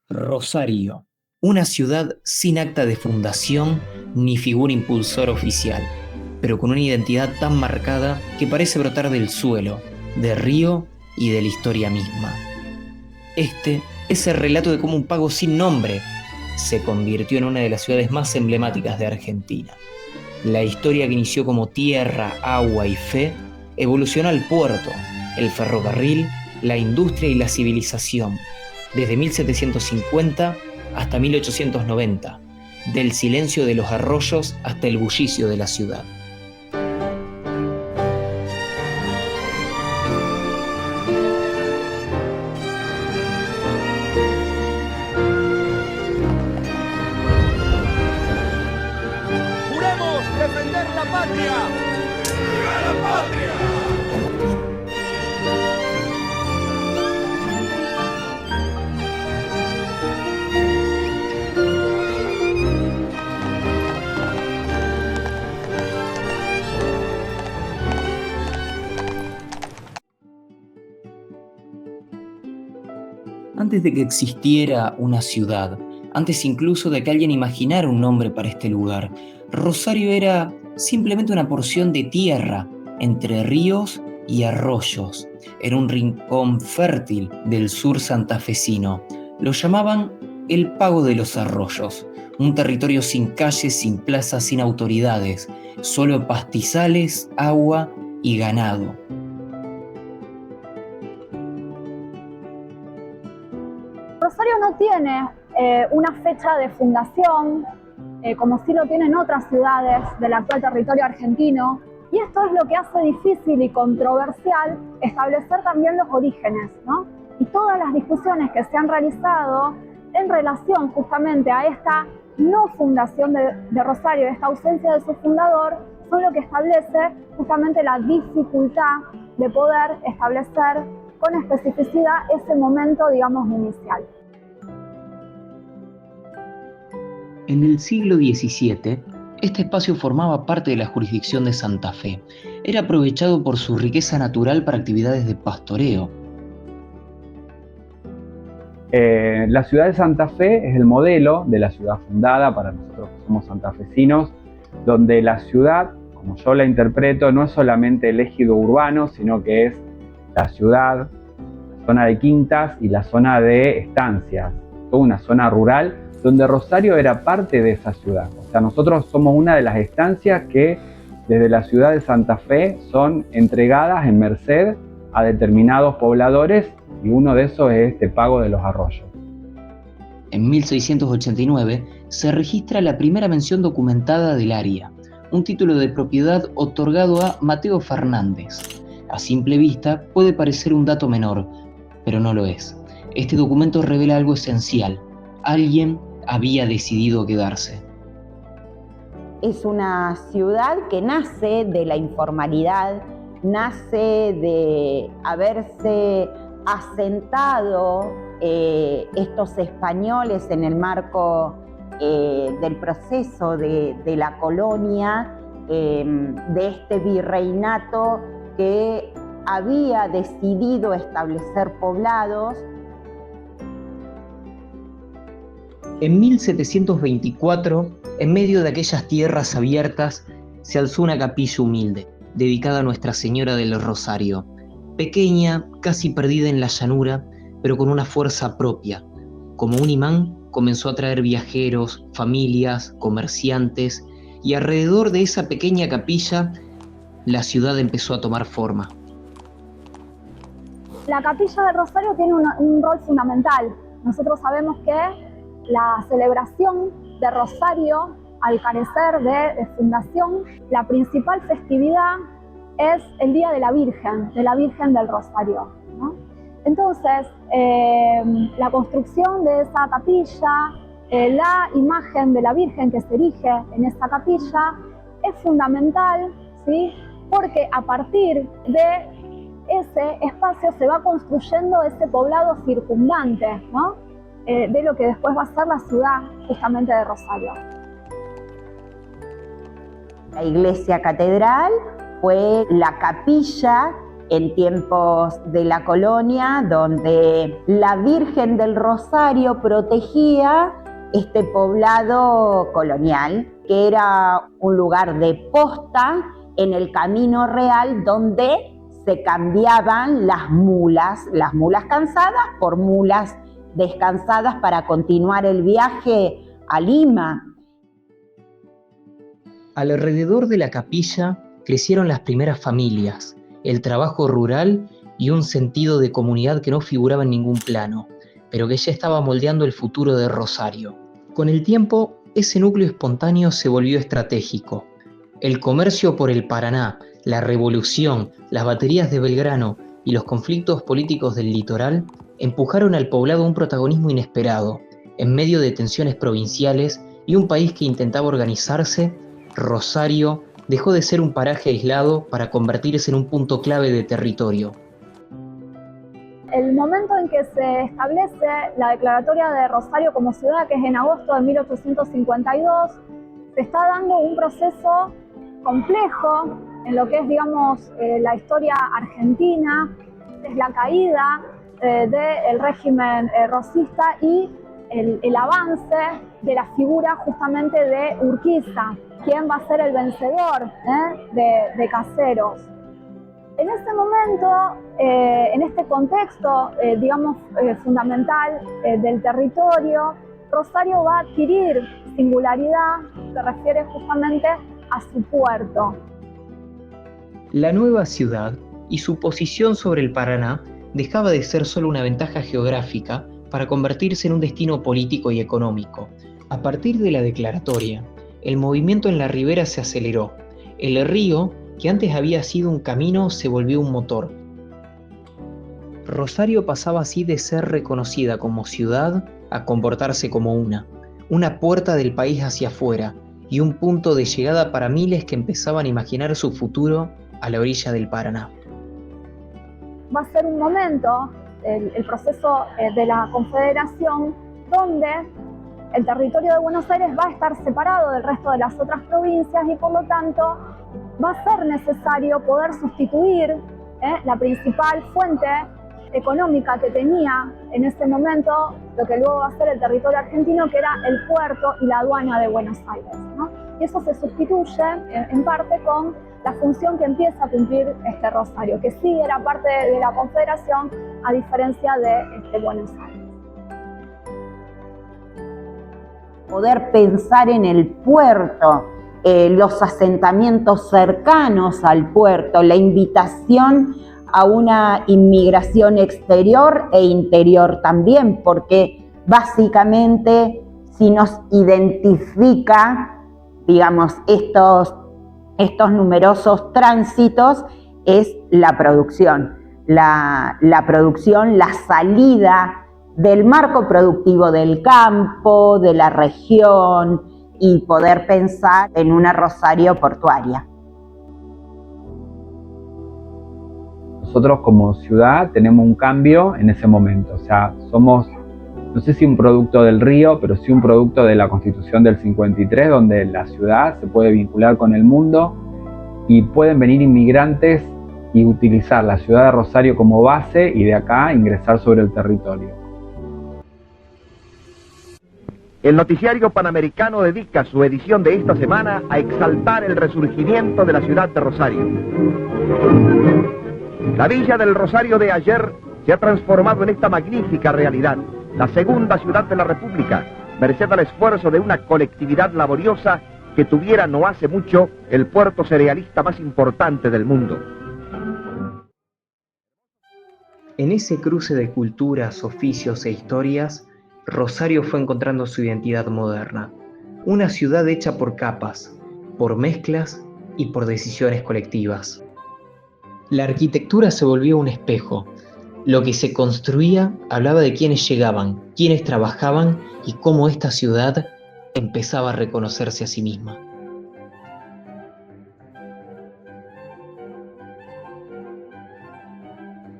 Rosario, una ciudad sin acta de fundación ni figura impulsora oficial, pero con una identidad tan marcada que parece brotar del suelo, del río y de la historia misma. Este es el relato de cómo un pago sin nombre se convirtió en una de las ciudades más emblemáticas de Argentina. La historia que inició como tierra, agua y fe evolucionó al puerto, el ferrocarril, la industria y la civilización, desde 1750 hasta 1890, del silencio de los arroyos hasta el bullicio de la ciudad. ¡Juramos defender la patria! ¡Viva la patria! Antes de que existiera una ciudad, antes incluso de que alguien imaginara un nombre para este lugar, Rosario era simplemente una porción de tierra entre ríos y arroyos. Era un rincón fértil del sur santafesino. Lo llamaban el Pago de los Arroyos, un territorio sin calles, sin plazas, sin autoridades, solo pastizales, agua y ganado. Rosario no tiene una fecha de fundación, como sí lo tienen otras ciudades del actual territorio argentino, y esto es lo que hace difícil y controversial establecer también los orígenes, ¿no? Y todas las discusiones que se han realizado en relación justamente a esta no fundación de Rosario, esta ausencia de su fundador, son lo que establece justamente la dificultad de poder establecer con especificidad ese momento, digamos, inicial. En el siglo XVII, este espacio formaba parte de la jurisdicción de Santa Fe. Era aprovechado por su riqueza natural para actividades de pastoreo. La ciudad de Santa Fe es el modelo de la ciudad fundada para nosotros que somos santafesinos, donde la ciudad, como yo la interpreto, no es solamente el ejido urbano, sino que es la ciudad, la zona de quintas y la zona de estancias, toda una zona rural donde Rosario era parte de esa ciudad. O sea, nosotros somos una de las estancias que desde la ciudad de Santa Fe son entregadas en merced a determinados pobladores, y uno de esos es este Pago de los Arroyos. En 1689 se registra la primera mención documentada del área, un título de propiedad otorgado a Mateo Fernández. A simple vista puede parecer un dato menor, pero no lo es. Este documento revela algo esencial. Alguien había decidido quedarse. Es una ciudad que nace de la informalidad, nace de haberse asentado estos españoles en el marco del proceso de la colonia, de este virreinato que había decidido establecer poblados. En 1724, en medio de aquellas tierras abiertas, se alzó una capilla humilde, dedicada a Nuestra Señora del Rosario, pequeña, casi perdida en la llanura, pero con una fuerza propia. Como un imán, comenzó a traer viajeros, familias, comerciantes, y alrededor de esa pequeña capilla, la ciudad empezó a tomar forma. La capilla de Rosario tiene un rol fundamental. Nosotros sabemos que la celebración de Rosario, al carecer de fundación, la principal festividad es el Día de la Virgen del Rosario, ¿no? Entonces, la construcción de esa capilla, la imagen de la Virgen que se erige en esta capilla es fundamental, ¿sí? Porque a partir de ese espacio se va construyendo ese poblado circundante, ¿no? De lo que después va a ser la ciudad justamente de Rosario. La iglesia catedral fue la capilla en tiempos de la colonia, donde la Virgen del Rosario protegía este poblado colonial, que era un lugar de posta en el Camino Real, donde se cambiaban las mulas cansadas por mulas descansadas para continuar el viaje a Lima. Alrededor de la capilla crecieron las primeras familias, el trabajo rural y un sentido de comunidad que no figuraba en ningún plano, pero que ya estaba moldeando el futuro de Rosario. Con el tiempo, ese núcleo espontáneo se volvió estratégico. El comercio por el Paraná, la revolución, las baterías de Belgrano y los conflictos políticos del litoral empujaron al poblado a un protagonismo inesperado. En medio de tensiones provinciales y un país que intentaba organizarse, Rosario dejó de ser un paraje aislado para convertirse en un punto clave de territorio. El momento en que se establece la declaratoria de Rosario como ciudad, que es en agosto de 1852, se está dando un proceso complejo en lo que es, digamos, la historia argentina, es la caída del régimen rosista y el avance de la figura justamente de Urquiza, quien va a ser el vencedor de Caseros. En ese momento, en este contexto, digamos, fundamental del territorio, Rosario va a adquirir singularidad, se refiere justamente a su puerto. La nueva ciudad y su posición sobre el Paraná dejaba de ser solo una ventaja geográfica para convertirse en un destino político y económico. A partir de la declaratoria, el movimiento en la ribera se aceleró. El río, que antes había sido un camino, se volvió un motor. Rosario pasaba así de ser reconocida como ciudad a comportarse como una puerta del país hacia afuera y un punto de llegada para miles que empezaban a imaginar su futuro a la orilla del Paraná. Va a ser un momento, el proceso de la Confederación, donde el territorio de Buenos Aires va a estar separado del resto de las otras provincias y por lo tanto va a ser necesario poder sustituir la principal fuente económica que tenía en ese momento lo que luego va a ser el territorio argentino, que era el puerto y la aduana de Buenos Aires, ¿no? Y eso se sustituye en parte con la función que empieza a cumplir Rosario, que sí era parte de la Confederación, a diferencia de Buenos Aires. Poder pensar en el puerto, los asentamientos cercanos al puerto, la invitación a una inmigración exterior e interior también, porque básicamente si nos identifica, digamos, estos numerosos tránsitos, es la producción, la producción, la salida del marco productivo del campo, de la región, y poder pensar en una Rosario portuaria. Nosotros como ciudad tenemos un cambio en ese momento, o sea, somos, no sé si un producto del río, pero sí un producto de la Constitución del 53, donde la ciudad se puede vincular con el mundo y pueden venir inmigrantes y utilizar la ciudad de Rosario como base y de acá ingresar sobre el territorio. El noticiario panamericano dedica su edición de esta semana a exaltar el resurgimiento de la ciudad de Rosario. La villa del Rosario de ayer se ha transformado en esta magnífica realidad, la segunda ciudad de la República, merced al esfuerzo de una colectividad laboriosa que tuviera no hace mucho el puerto cerealista más importante del mundo. En ese cruce de culturas, oficios e historias, Rosario fue encontrando su identidad moderna, una ciudad hecha por capas, por mezclas y por decisiones colectivas. La arquitectura se volvió un espejo. Lo que se construía hablaba de quiénes llegaban, quiénes trabajaban y cómo esta ciudad empezaba a reconocerse a sí misma.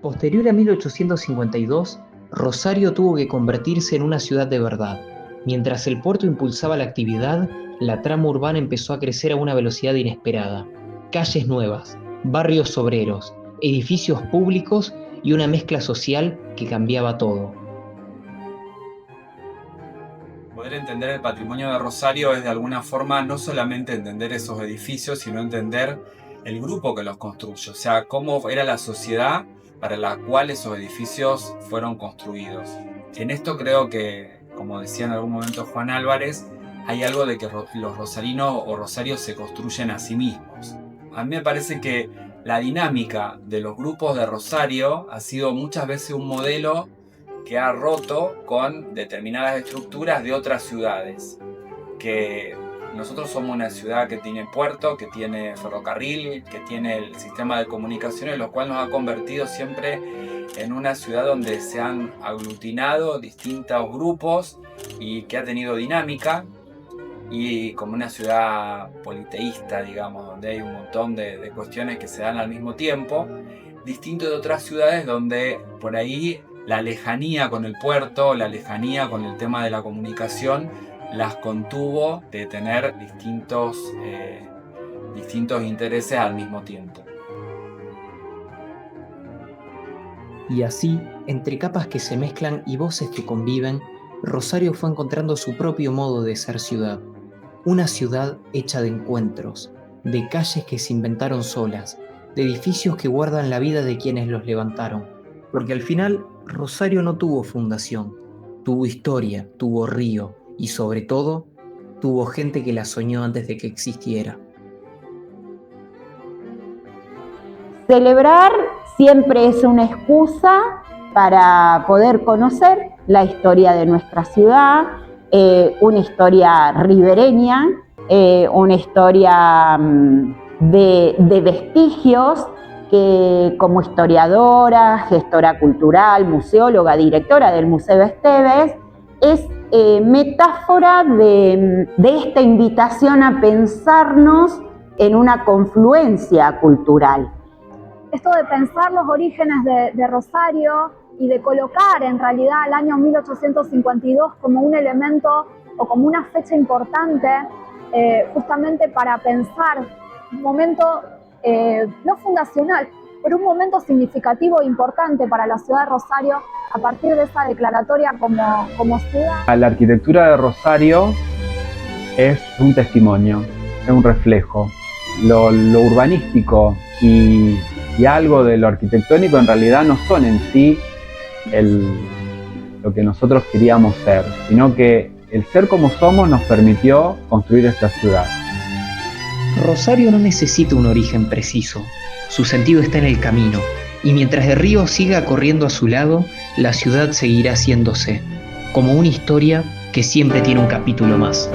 Posterior a 1852, Rosario tuvo que convertirse en una ciudad de verdad. Mientras el puerto impulsaba la actividad, la trama urbana empezó a crecer a una velocidad inesperada. Calles nuevas, barrios obreros, edificios públicos y una mezcla social que cambiaba todo. Poder entender el patrimonio de Rosario es de alguna forma no solamente entender esos edificios, sino entender el grupo que los construyó, o sea, cómo era la sociedad para la cual esos edificios fueron construidos. En esto creo que, como decía en algún momento Juan Álvarez, hay algo de que los rosarinos o Rosario se construyen a sí mismos. A mí me parece que la dinámica de los grupos de Rosario ha sido muchas veces un modelo que ha roto con determinadas estructuras de otras ciudades. Que nosotros somos una ciudad que tiene puerto, que tiene ferrocarril, que tiene el sistema de comunicaciones, lo cual nos ha convertido siempre en una ciudad donde se han aglutinado distintos grupos y que ha tenido dinámica, y como una ciudad politeísta, digamos, donde hay un montón de cuestiones que se dan al mismo tiempo, distinto de otras ciudades donde por ahí la lejanía con el puerto, la lejanía con el tema de la comunicación, las contuvo de tener distintos intereses al mismo tiempo. Y así, entre capas que se mezclan y voces que conviven, Rosario fue encontrando su propio modo de ser ciudad. Una ciudad hecha de encuentros, de calles que se inventaron solas, de edificios que guardan la vida de quienes los levantaron. Porque al final, Rosario no tuvo fundación, tuvo historia, tuvo río y sobre todo, tuvo gente que la soñó antes de que existiera. Celebrar siempre es una excusa para poder conocer la historia de nuestra ciudad, una historia ribereña, una historia de vestigios que como historiadora, gestora cultural, museóloga, directora del Museo Esteves, es metáfora de esta invitación a pensarnos en una confluencia cultural. Esto de pensar los orígenes de Rosario y de colocar en realidad el año 1852 como un elemento o como una fecha importante justamente para pensar un momento no fundacional, pero un momento significativo e importante para la ciudad de Rosario a partir de esa declaratoria como ciudad. La arquitectura de Rosario es un testimonio, es un reflejo. Lo urbanístico y algo de lo arquitectónico en realidad no son en sí lo que nosotros queríamos ser, sino que el ser como somos nos permitió construir esta ciudad. Rosario no necesita un origen preciso, su sentido está en el camino, y mientras el río siga corriendo a su lado, la ciudad seguirá haciéndose, como una historia que siempre tiene un capítulo más.